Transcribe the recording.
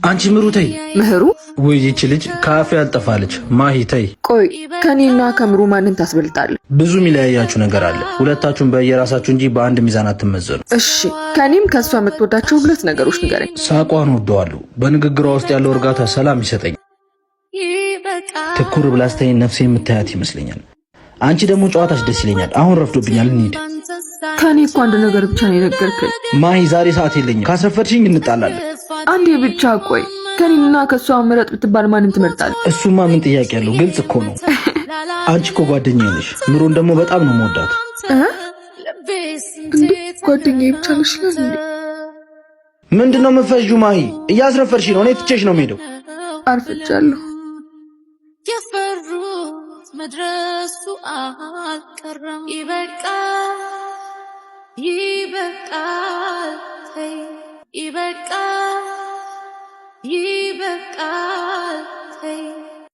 አንቺ ምሩ ተይ። ምህሩ ወይ ይቺ ልጅ ካፌ አልጠፋለች። ማሂ ተይ። ቆይ ከኔና ከምሩ ማንን ታስበልጣለህ? ብዙ ሚለያያችሁ ነገር አለ። ሁለታችሁም በየራሳችሁ እንጂ በአንድ ሚዛን አትመዘኑ። እሺ ከኔም ከሷ የምትወዳቸው ሁለት ነገሮች ንገረኝ። ሳቋን ወደዋለሁ። በንግግሯ ውስጥ ያለው እርጋታ ሰላም ይሰጠኝ። ትኩር ብላ ስታይኝ ነፍሴ የምታያት ይመስለኛል። አንቺ ደግሞ ጨዋታሽ ደስ ይለኛል። አሁን ረፍዶብኛል፣ እንሂድ። ከኔ እኮ አንድ ነገር ብቻ ነው የነገርከኝ። ማሂ ዛሬ ሰዓት የለኝም። ካስረፈድሽኝ እንጣላለን። አንዴ ብቻ ቆይ። ከኔና ከሷ ምረጥ ብትባል ማንን ትመርጣለህ? እሱማ ምን ጥያቄ ያለው? ግልጽ እኮ ነው። አንቺ እኮ ጓደኛዬ ነሽ። ምሩን ደግሞ በጣም ነው የምወዳት። እንዴ ጓደኛዬ ብቻ ነሽ? ምንድነው የምትፈጂው? ማሂ እያስረፈድሽ ነው። እኔ ትቼሽ ነው የምሄደው። አርፍጃለሁ። የፈሩት መድረሱ አልቀረም። ይበቃል፣ ይበቃል፣ ይበቃል፣ ይበቃል።